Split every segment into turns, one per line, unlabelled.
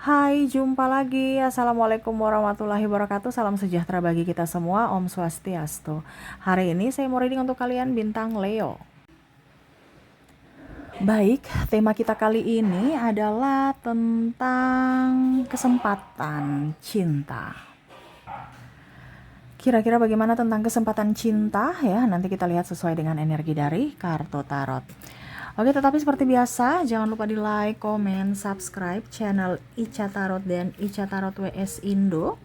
Hai, jumpa lagi. Assalamualaikum warahmatullahi wabarakatuh. Salam sejahtera bagi kita semua. Om Swastiastu. Hari ini saya mau reading untuk kalian bintang Leo. Baik, tema kita kali ini adalah tentang kesempatan cinta. Kira-kira bagaimana tentang kesempatan cinta ya? Nanti kita lihat sesuai dengan energi dari kartu tarot. Oke, tetapi seperti biasa, jangan lupa di like, komen, subscribe channel Ica Tarot dan Ica Tarot WS Indo,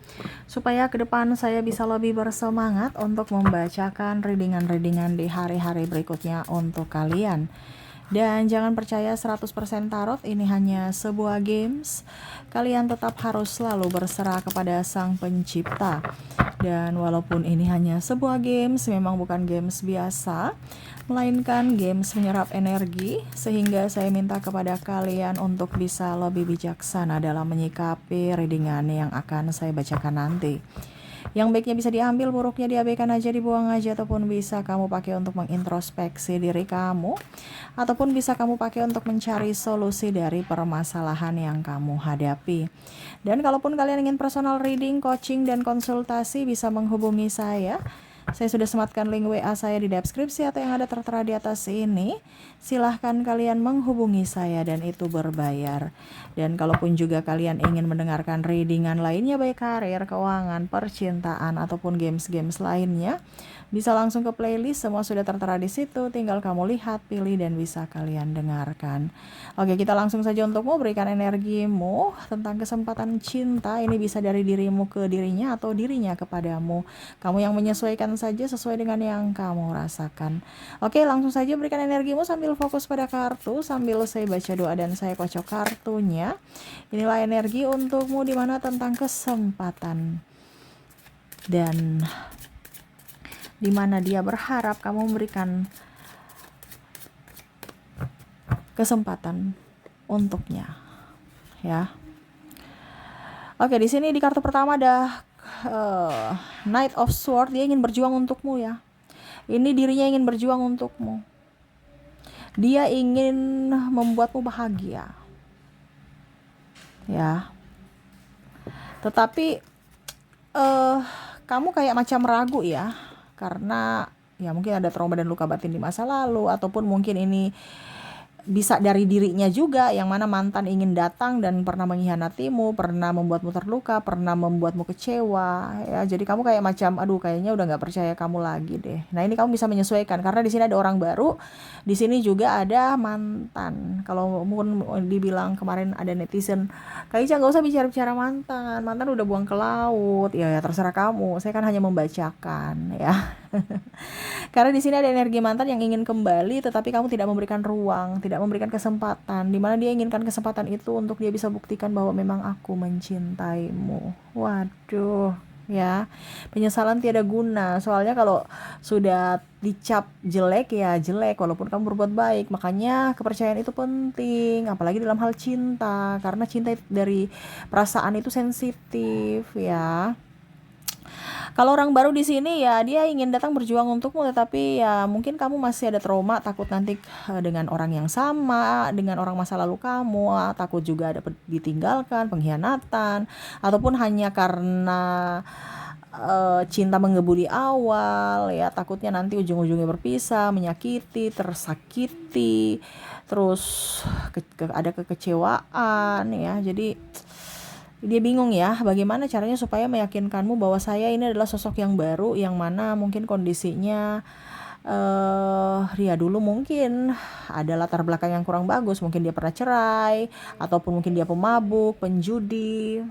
supaya ke depan saya bisa lebih bersemangat untuk membacakan readingan-readingan di hari-hari berikutnya untuk kalian. Dan jangan percaya 100% tarot ini hanya sebuah games. Kalian tetap harus selalu berserah kepada Sang Pencipta. Dan walaupun ini hanya sebuah games, memang bukan games biasa, melainkan games menyerap energi, sehingga saya minta kepada kalian untuk bisa lebih bijaksana dalam menyikapi readingan yang akan saya bacakan nanti. Yang baiknya bisa diambil, buruknya diabaikan aja, dibuang aja, ataupun bisa kamu pakai untuk mengintrospeksi diri kamu, ataupun bisa kamu pakai untuk mencari solusi dari permasalahan yang kamu hadapi. Dan kalaupun kalian ingin personal reading, coaching, dan konsultasi, bisa menghubungi saya. Saya sudah sematkan link WA saya di deskripsi atau yang ada tertera di atas ini. Silahkan kalian menghubungi saya dan itu berbayar. Dan kalaupun juga kalian ingin mendengarkan readingan lainnya, baik karir, keuangan, percintaan, ataupun games-games lainnya, bisa langsung ke playlist, semua sudah tertera di situ. Tinggal kamu lihat, pilih, dan bisa kalian dengarkan. Oke, kita langsung saja untukmu, berikan energimu tentang kesempatan cinta. Ini bisa dari dirimu ke dirinya atau dirinya kepadamu. Kamu yang menyesuaikan saja sesuai dengan yang kamu rasakan. Oke, langsung saja berikan energimu sambil fokus pada kartu, sambil saya baca doa dan saya kocok kartunya. Inilah energi untukmu, dimana tentang kesempatan, dan dimana dia berharap kamu memberikan kesempatan untuknya, ya. Oke, di sini di kartu pertama ada Knight of Sword. Dia ingin berjuang untukmu, ya. Ini dirinya ingin berjuang untukmu. Dia ingin membuatmu bahagia, ya. Tetapi kamu kayak macam ragu, ya, karena ya mungkin ada trauma dan luka batin di masa lalu, ataupun mungkin ini bisa dari dirinya juga, yang mana mantan ingin datang dan pernah mengkhianatimu, pernah membuatmu terluka, pernah membuatmu kecewa, ya. Jadi kamu kayak macam, aduh, kayaknya udah nggak percaya kamu lagi deh. Nah, ini kamu bisa menyesuaikan karena di sini ada orang baru, di sini juga ada mantan. Kalau mungkin dibilang kemarin ada netizen, kayaknya nggak usah bicara-bicara mantan, mantan udah buang ke laut. Ya, ya terserah kamu. Saya kan hanya membacakan, ya. Karena di sini ada energi mantan yang ingin kembali, tetapi kamu tidak memberikan ruang, tidak memberikan kesempatan, di mana dia inginkan kesempatan itu untuk dia bisa buktikan bahwa memang aku mencintaimu. Waduh, ya, penyesalan tiada guna. Soalnya kalau sudah dicap jelek, ya jelek, walaupun kamu berbuat baik. Makanya kepercayaan itu penting, apalagi dalam hal cinta, karena cinta dari perasaan itu sensitif, ya. Kalau orang baru di sini, ya dia ingin datang berjuang untukmu, tetapi ya mungkin kamu masih ada trauma, takut nanti dengan orang yang sama, dengan orang masa lalu kamu, takut juga ada ditinggalkan, pengkhianatan, ataupun hanya karena cinta menggebu di awal, ya takutnya nanti ujung-ujungnya berpisah, menyakiti, tersakiti, terus ada kekecewaan, ya. Jadi dia bingung, ya, bagaimana caranya supaya meyakinkanmu bahwa saya ini adalah sosok yang baru, yang mana mungkin kondisinya dia dulu mungkin ada latar belakang yang kurang bagus, mungkin dia pernah cerai, ataupun mungkin dia pemabuk, penjudi,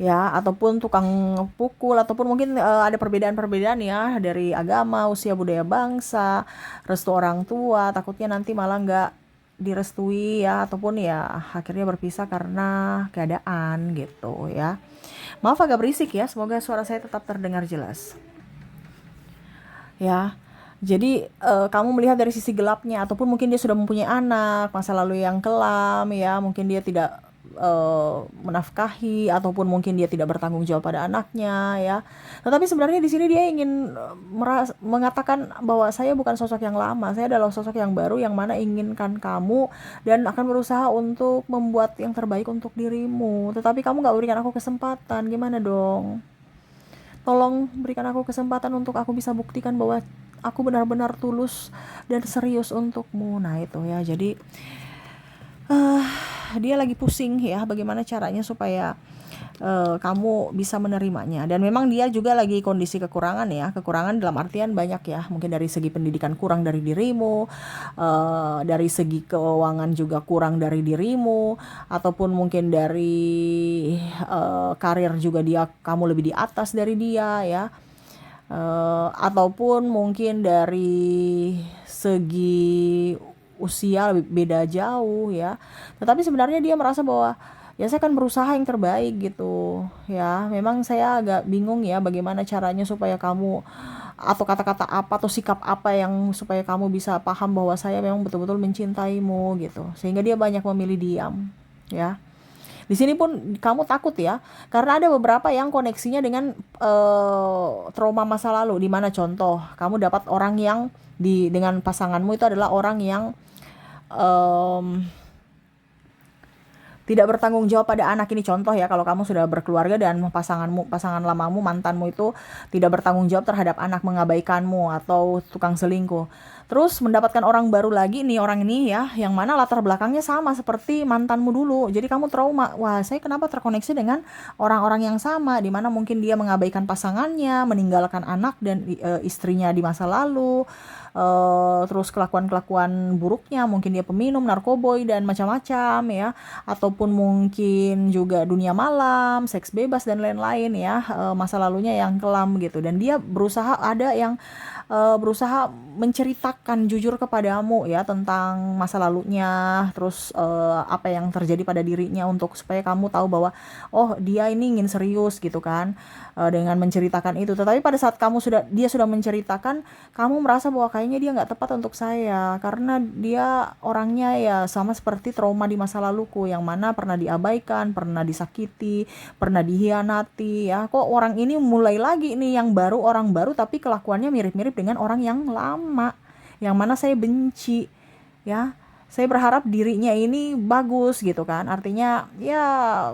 ya, ataupun tukang pukul, ataupun mungkin ada perbedaan-perbedaan, ya, dari agama, usia, budaya, bangsa, restu orang tua, takutnya nanti malah nggak direstui, ya, ataupun ya akhirnya berpisah karena keadaan gitu, ya. Maaf agak berisik, ya, semoga suara saya tetap terdengar jelas, ya. Jadi kamu melihat dari sisi gelapnya, ataupun mungkin dia sudah mempunyai anak, masa lalu yang kelam, ya, mungkin dia tidak menafkahi, ataupun mungkin dia tidak bertanggung jawab pada anaknya ya. Tetapi sebenarnya di sini dia ingin mengatakan bahwa saya bukan sosok yang lama, saya adalah sosok yang baru yang mana inginkan kamu dan akan berusaha untuk membuat yang terbaik untuk dirimu. Tetapi kamu gak berikan aku kesempatan, gimana dong? Tolong berikan aku kesempatan untuk aku bisa buktikan bahwa aku benar-benar tulus dan serius untukmu. Nah itu ya, jadi dia lagi pusing ya bagaimana caranya supaya kamu bisa menerimanya. Dan memang dia juga lagi kondisi kekurangan ya, kekurangan dalam artian banyak ya, mungkin dari segi pendidikan kurang dari dirimu, dari segi keuangan juga kurang dari dirimu, ataupun mungkin dari karir juga kamu lebih di atas dari dia ya. Ataupun mungkin dari segi usia beda jauh ya. Tetapi sebenarnya dia merasa bahwa ya saya akan berusaha yang terbaik gitu ya. Memang saya agak bingung ya bagaimana caranya supaya kamu, atau kata-kata apa atau sikap apa yang supaya kamu bisa paham bahwa saya memang betul-betul mencintaimu gitu. Sehingga dia banyak memilih diam ya. Di sini pun kamu takut ya, karena ada beberapa yang koneksinya dengan trauma masa lalu, di mana contoh kamu dapat orang yang dengan pasanganmu itu adalah orang yang tidak bertanggung jawab pada anak. Ini contoh ya, kalau kamu sudah berkeluarga dan pasangan lamamu, mantanmu itu tidak bertanggung jawab terhadap anak, mengabaikanmu atau tukang selingkuh. Terus mendapatkan orang baru lagi nih, orang ini ya, yang mana latar belakangnya sama seperti mantanmu dulu. Jadi kamu trauma, wah saya kenapa terkoneksi dengan orang-orang yang sama, dimana mungkin dia mengabaikan pasangannya, meninggalkan anak dan istrinya di masa lalu. Terus kelakuan-kelakuan buruknya, mungkin dia peminum, narkoboy dan macam-macam ya, ataupun mungkin juga dunia malam, seks bebas dan lain-lain ya, masa lalunya yang kelam gitu. Dan dia berusaha, ada yang berusaha menceritakan jujur kepadamu ya tentang masa lalunya, terus apa yang terjadi pada dirinya, untuk supaya kamu tahu bahwa oh dia ini ingin serius gitu kan, dengan menceritakan itu. Tetapi pada saat dia sudah menceritakan, kamu merasa bahwa kayaknya dia nggak tepat untuk saya, karena dia orangnya ya sama seperti trauma di masa laluku, yang mana pernah diabaikan, pernah disakiti, pernah dihianati ya. Kok orang ini mulai lagi nih yang baru, orang baru, tapi kelakuannya mirip-mirip dengan orang yang lama, yang mana saya benci ya. Saya berharap dirinya ini bagus gitu kan, artinya ya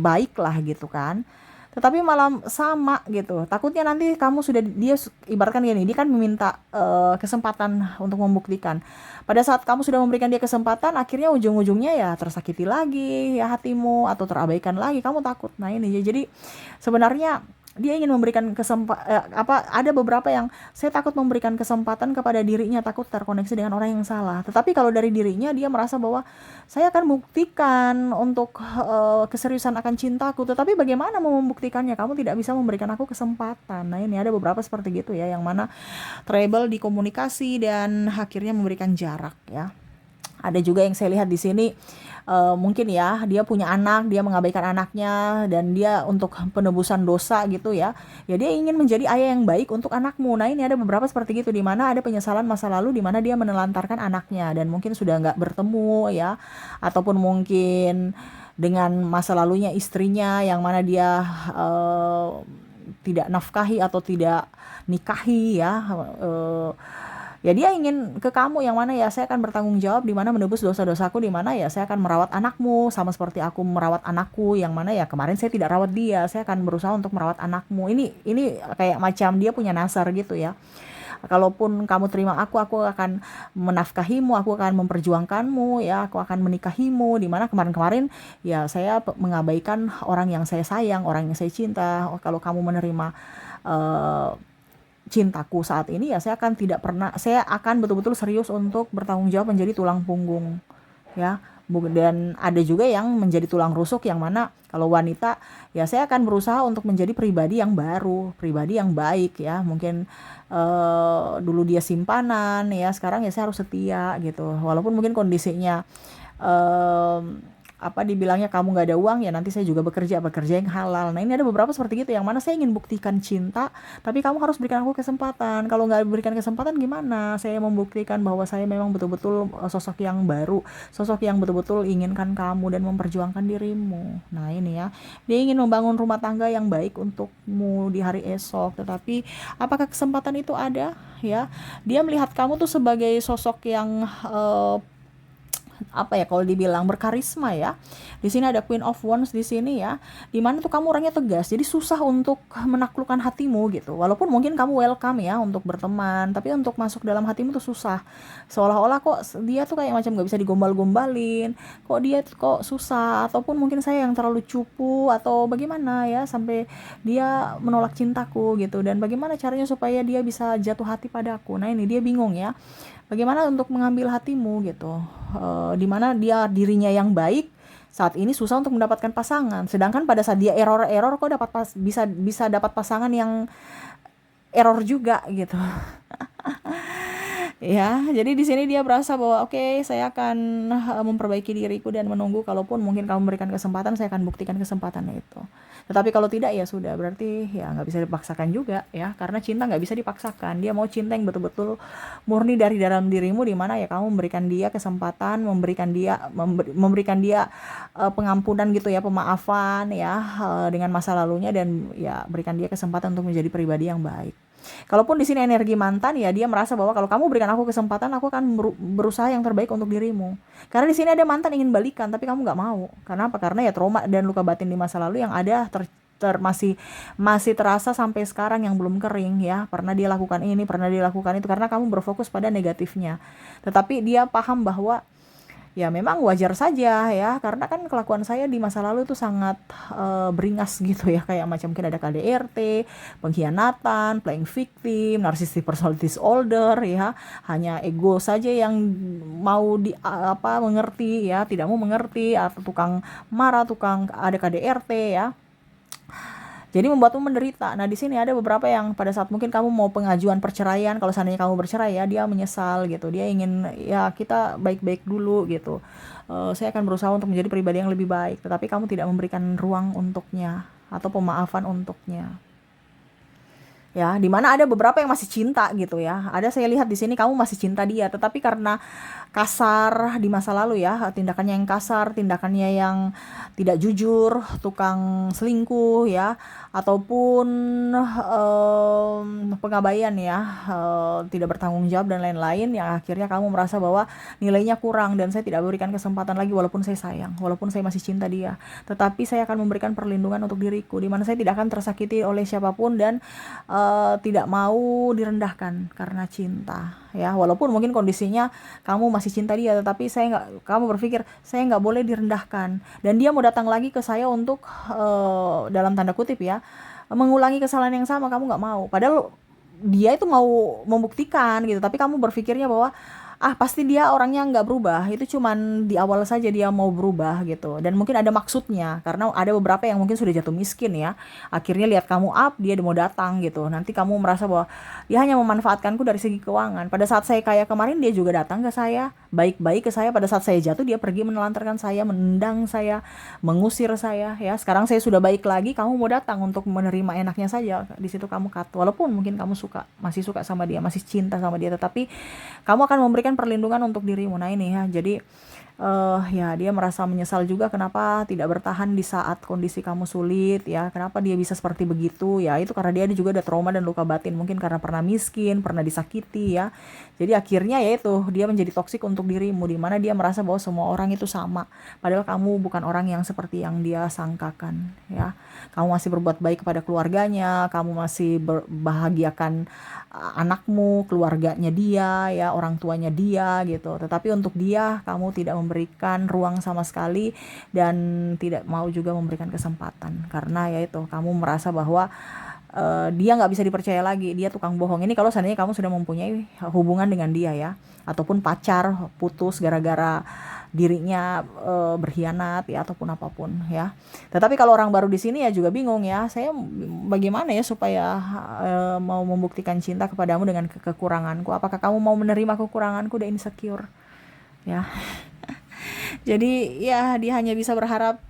baik lah gitu kan, tetapi malah sama gitu. Takutnya nanti kamu dia ibaratkan gini, dia kan meminta kesempatan untuk membuktikan. Pada saat kamu sudah memberikan dia kesempatan, akhirnya ujung-ujungnya ya tersakiti lagi ya hatimu, atau terabaikan lagi, kamu takut. Nah ini jadi sebenarnya dia ingin memberikan ada beberapa yang saya takut memberikan kesempatan kepada dirinya, takut terkoneksi dengan orang yang salah. Tetapi kalau dari dirinya, dia merasa bahwa saya akan buktikan untuk keseriusan akan cintaku. Tetapi bagaimana mau membuktikannya? Kamu tidak bisa memberikan aku kesempatan. Nah ini ada beberapa seperti gitu ya, yang mana trouble di komunikasi dan akhirnya memberikan jarak ya. Ada juga yang saya lihat di sini, mungkin ya dia punya anak, dia mengabaikan anaknya, dan dia untuk penebusan dosa gitu ya, dia ingin menjadi ayah yang baik untuk anakmu. Nah ini ada beberapa seperti gitu, di mana ada penyesalan masa lalu, di mana dia menelantarkan anaknya dan mungkin sudah nggak bertemu ya, ataupun mungkin dengan masa lalunya istrinya, yang mana dia tidak nafkahi atau tidak nikahi ya. Ya dia ingin ke kamu, yang mana ya saya akan bertanggung jawab, di mana menebus dosa-dosaku, di mana ya saya akan merawat anakmu sama seperti aku merawat anakku, yang mana ya kemarin saya tidak rawat dia, saya akan berusaha untuk merawat anakmu. Ini kayak macam dia punya nasar gitu ya. Kalaupun kamu terima aku akan menafkahimu, aku akan memperjuangkanmu ya, aku akan menikahimu, di mana kemarin-kemarin ya saya mengabaikan orang yang saya sayang, orang yang saya cinta. Kalau kamu menerima cintaku saat ini ya, saya akan betul-betul serius untuk bertanggung jawab menjadi tulang punggung ya. Dan ada juga yang menjadi tulang rusuk, yang mana kalau wanita ya saya akan berusaha untuk menjadi pribadi yang baru, pribadi yang baik ya. Mungkin dulu dia simpanan ya, sekarang ya saya harus setia gitu, walaupun mungkin kondisinya apa dibilangnya kamu nggak ada uang, ya nanti saya juga bekerja yang halal. Nah ini ada beberapa seperti itu yang mana saya ingin buktikan cinta, tapi kamu harus berikan aku kesempatan. Kalau nggak berikan kesempatan gimana saya membuktikan bahwa saya memang betul-betul sosok yang baru, sosok yang betul-betul inginkan kamu dan memperjuangkan dirimu. Nah ini ya, dia ingin membangun rumah tangga yang baik untukmu di hari esok, tetapi apakah kesempatan itu ada? Ya, dia melihat kamu tuh sebagai sosok yang apa ya, kalau dibilang berkarisma ya. Di sini ada Queen of Wands di sini ya. Dimana tuh kamu orangnya tegas, jadi susah untuk menaklukkan hatimu gitu. Walaupun mungkin kamu welcome ya untuk berteman, tapi untuk masuk dalam hatimu tuh susah. Seolah-olah kok dia tuh kayak macam gak bisa digombal-gombalin. Kok dia tuh kok susah, ataupun mungkin saya yang terlalu cupu atau bagaimana ya sampai dia menolak cintaku gitu. Dan bagaimana caranya supaya dia bisa jatuh hati padaku. Nah ini dia bingung ya. Bagaimana untuk mengambil hatimu gitu, dimana dia dirinya yang baik saat ini susah untuk mendapatkan pasangan, sedangkan pada saat dia error kok bisa dapat pasangan yang error juga gitu. Ya, jadi di sini dia berasa bahwa oke, saya akan memperbaiki diriku dan menunggu, kalaupun mungkin kamu memberikan kesempatan, saya akan buktikan kesempatannya itu. Tetapi kalau tidak ya sudah, berarti ya nggak bisa dipaksakan juga ya, karena cinta nggak bisa dipaksakan. Dia mau cinta yang betul-betul murni dari dalam dirimu, di mana ya kamu memberikan dia kesempatan, memberikan dia pengampunan gitu ya, pemaafan ya dengan masa lalunya, dan ya berikan dia kesempatan untuk menjadi pribadi yang baik. Kalaupun di sini energi mantan, ya dia merasa bahwa kalau kamu berikan aku kesempatan, aku akan berusaha yang terbaik untuk dirimu. Karena di sini ada mantan ingin balikan, tapi kamu nggak mau. Karena apa? Karena ya trauma dan luka batin di masa lalu yang ada masih terasa sampai sekarang, yang belum kering ya. Pernah dia lakukan ini, pernah dia lakukan itu, karena kamu berfokus pada negatifnya. Tetapi dia paham bahwa ya memang wajar saja ya, karena kan kelakuan saya di masa lalu itu sangat beringas gitu ya, kayak macam mungkin ada KDRT, pengkhianatan, playing victim, narcissistic personality disorder ya, hanya ego saja yang mau mengerti ya, tidak mau mengerti, atau tukang marah, tukang ada KDRT ya. Jadi membuatmu menderita. Nah di sini ada beberapa yang pada saat mungkin kamu mau pengajuan perceraian, kalau seandainya kamu bercerai ya, dia menyesal gitu. Dia ingin ya kita baik-baik dulu gitu. Saya akan berusaha untuk menjadi pribadi yang lebih baik, tetapi kamu tidak memberikan ruang untuknya atau pemaafan untuknya. Ya, dimana ada beberapa yang masih cinta gitu ya. Ada, saya lihat di sini kamu masih cinta dia, tetapi karena kasar di masa lalu ya, tindakannya yang kasar, tindakannya yang tidak jujur, tukang selingkuh ya, ataupun pengabaian ya, tidak bertanggung jawab dan lain-lain, yang akhirnya kamu merasa bahwa nilainya kurang dan saya tidak berikan kesempatan lagi, walaupun saya sayang, walaupun saya masih cinta dia, tetapi saya akan memberikan perlindungan untuk diriku, di mana saya tidak akan tersakiti oleh siapapun dan tidak mau direndahkan karena cinta ya. Walaupun mungkin kondisinya kamu masih cinta dia, tetapi kamu berpikir saya nggak boleh direndahkan, dan dia mau datang lagi ke saya untuk dalam tanda kutip ya, mengulangi kesalahan yang sama, kamu nggak mau, padahal dia itu mau membuktikan gitu, tapi kamu berpikirnya bahwa pasti dia orangnya nggak berubah, itu cuman di awal saja dia mau berubah gitu, dan mungkin ada maksudnya, karena ada beberapa yang mungkin sudah jatuh miskin ya, akhirnya lihat kamu up, dia mau datang gitu, nanti kamu merasa bahwa dia hanya memanfaatkanku dari segi keuangan. Pada saat saya kaya kemarin, dia juga datang ke saya, baik-baik ke saya. Pada saat saya jatuh, dia pergi menelantarkan saya, menendang saya, mengusir saya ya. Sekarang saya sudah baik lagi, kamu mau datang untuk menerima enaknya saja, di situ kamu cut. Walaupun mungkin kamu masih suka sama dia, masih cinta sama dia, tetapi kamu akan memberikan perlindungan untuk dirimu. Nah ini ya, jadi ya dia merasa menyesal juga kenapa tidak bertahan di saat kondisi kamu sulit ya, kenapa dia bisa seperti begitu ya, itu karena dia juga ada trauma dan luka batin, mungkin karena pernah miskin, pernah disakiti ya. Jadi akhirnya ya itu, dia menjadi toksik untuk dirimu, di mana dia merasa bahwa semua orang itu sama, padahal kamu bukan orang yang seperti yang dia sangkakan ya. Kamu masih berbuat baik kepada keluarganya, kamu masih bahagiakan anakmu, keluarganya dia ya, orang tuanya dia gitu, tetapi untuk dia kamu tidak memberikan ruang sama sekali, dan tidak mau juga memberikan kesempatan, karena ya itu, kamu merasa bahwa dia nggak bisa dipercaya lagi, dia tukang bohong. Ini kalau seandainya kamu sudah mempunyai hubungan dengan dia ya, ataupun pacar putus gara-gara dirinya berkhianat ya, ataupun apapun ya. Tetapi kalau orang baru di sini ya juga bingung ya, saya bagaimana ya supaya mau membuktikan cinta kepadamu dengan kekuranganku, apakah kamu mau menerima kekuranganku dan insecure ya. Jadi ya dia hanya bisa berharap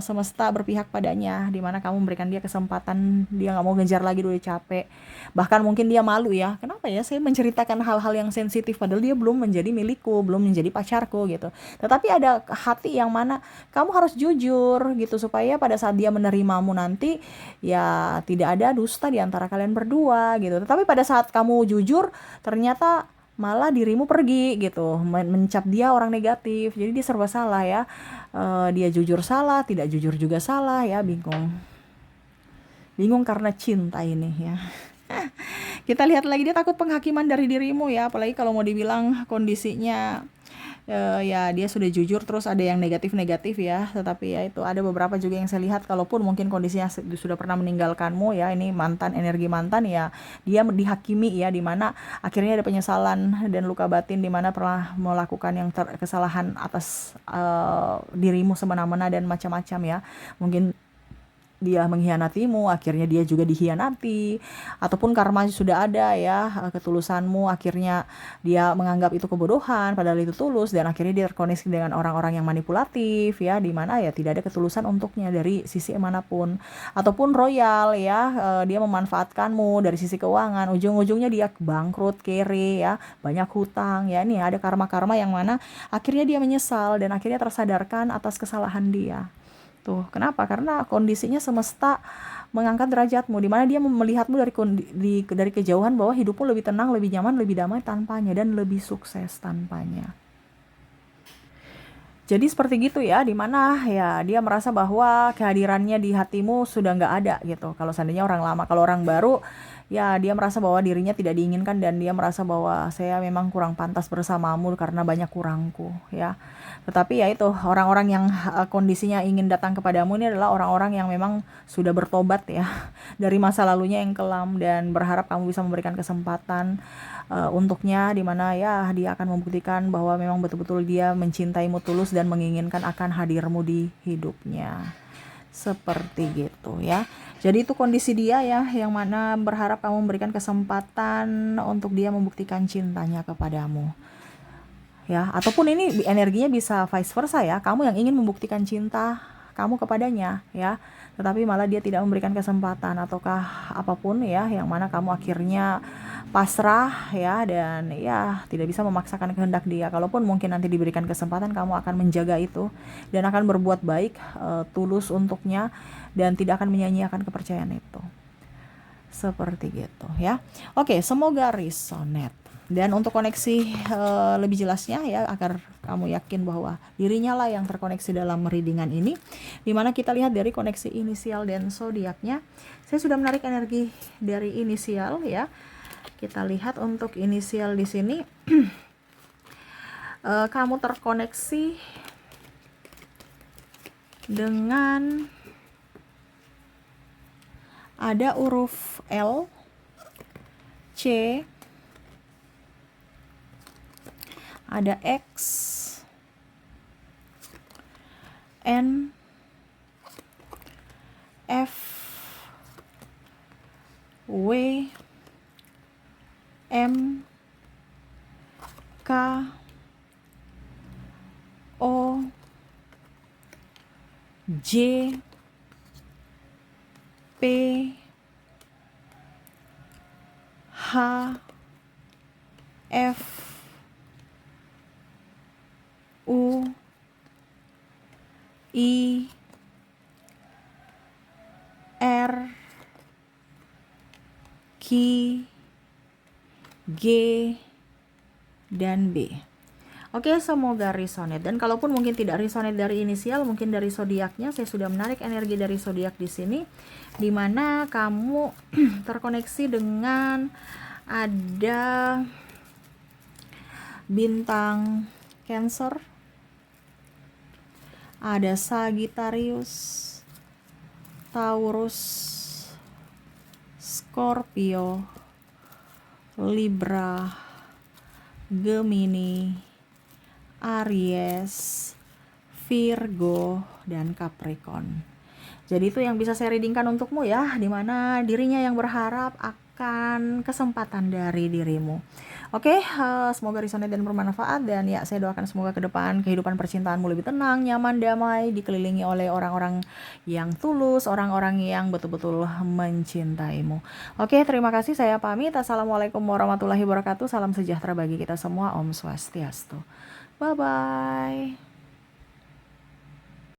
semesta berpihak padanya, di mana kamu memberikan dia kesempatan, dia nggak mau ngejar lagi, udah capek. Bahkan mungkin dia malu ya, kenapa ya saya menceritakan hal-hal yang sensitif padahal dia belum menjadi milikku, belum menjadi pacarku gitu. Tetapi ada hati yang mana kamu harus jujur gitu, supaya pada saat dia menerimamu nanti ya tidak ada dusta di antara kalian berdua gitu. Tetapi pada saat kamu jujur, ternyata malah dirimu pergi gitu, mencap dia orang negatif, jadi dia serba salah ya. Dia jujur salah, tidak jujur juga salah ya, bingung bingung karena cinta ini ya. Kita lihat lagi, dia takut penghakiman dari dirimu ya, apalagi kalau mau dibilang kondisinya ya dia sudah jujur terus ada yang negatif-negatif ya. Tetapi ya itu ada beberapa juga yang saya lihat, kalaupun mungkin kondisinya sudah pernah meninggalkanmu ya, ini mantan, energi mantan ya, dia dihakimi ya, dimana akhirnya ada penyesalan dan luka batin, dimana pernah melakukan yang kesalahan atas dirimu semena-mena dan macam-macam ya. Mungkin dia mengkhianatimu, akhirnya dia juga dikhianati, ataupun karma sudah ada ya, ketulusanmu, akhirnya dia menganggap itu kebodohan padahal itu tulus, dan akhirnya dia terkoneksi dengan orang-orang yang manipulatif ya, di mana ya tidak ada ketulusan untuknya dari sisi manapun. Ataupun royal ya, dia memanfaatkanmu dari sisi keuangan, ujung-ujungnya dia bangkrut, kere ya, banyak hutang ya. Ini ada karma-karma yang mana akhirnya dia menyesal dan akhirnya tersadarkan atas kesalahan dia. Tuh, kenapa? Karena kondisinya semesta mengangkat derajatmu, di mana dia melihatmu dari kejauhan, bahwa hidupmu lebih tenang, lebih nyaman, lebih damai tanpanya, dan lebih sukses tanpanya. Jadi seperti gitu ya, dimana ya dia merasa bahwa kehadirannya di hatimu sudah nggak ada gitu. Kalau seandainya orang lama, kalau orang baru, ya dia merasa bahwa dirinya tidak diinginkan, dan dia merasa bahwa saya memang kurang pantas bersamamu karena banyak kurangku ya. Tetapi ya itu, orang-orang yang kondisinya ingin datang kepadamu ini adalah orang-orang yang memang sudah bertobat ya dari masa lalunya yang kelam, dan berharap kamu bisa memberikan kesempatan untuknya, dimana ya dia akan membuktikan bahwa memang betul-betul dia mencintaimu tulus dan menginginkan akan hadirmu di hidupnya. Seperti gitu ya. Jadi itu kondisi dia ya, yang mana berharap kamu memberikan kesempatan untuk dia membuktikan cintanya kepadamu. Ya, ataupun ini energinya bisa vice versa ya, kamu yang ingin membuktikan cinta kamu kepadanya ya, tetapi malah dia tidak memberikan kesempatan ataukah apapun ya, yang mana kamu akhirnya pasrah ya, dan ya tidak bisa memaksakan kehendak dia. Kalaupun mungkin nanti diberikan kesempatan, kamu akan menjaga itu dan akan berbuat baik, tulus untuknya, dan tidak akan menyia-nyiakan kepercayaan itu. Seperti gitu ya. Oke, semoga resonate. Dan untuk koneksi lebih jelasnya ya, agar kamu yakin bahwa dirinya lah yang terkoneksi dalam readingan ini, dimana kita lihat dari koneksi inisial dan zodiaknya. Saya sudah menarik energi dari inisial ya. Kita lihat untuk inisial di sini. Kamu terkoneksi dengan ada huruf L, C, ada X, N, F, W, M, K, O, J, P, H, F, U, I, R, Q, G, dan B. Oke, semoga resonate. Dan kalaupun mungkin tidak resonate dari inisial, mungkin dari zodiaknya, saya sudah menarik energi dari zodiak di sini, di mana kamu terkoneksi dengan ada bintang Cancer, ada Sagittarius, Taurus, Scorpio, Libra, Gemini, Aries, Virgo, dan Capricorn. Jadi itu yang bisa saya readingkan untukmu ya, dimana dirinya yang berharap mendapatkan kesempatan dari dirimu. Oke, semoga resonate dan bermanfaat, dan ya saya doakan semoga ke depan kehidupan percintaanmu lebih tenang, nyaman, damai, dikelilingi oleh orang-orang yang tulus, orang-orang yang betul-betul mencintaimu. Oke, terima kasih, saya pamit. Assalamualaikum warahmatullahi wabarakatuh. Salam sejahtera bagi kita semua. Om Swastiastu. Bye bye.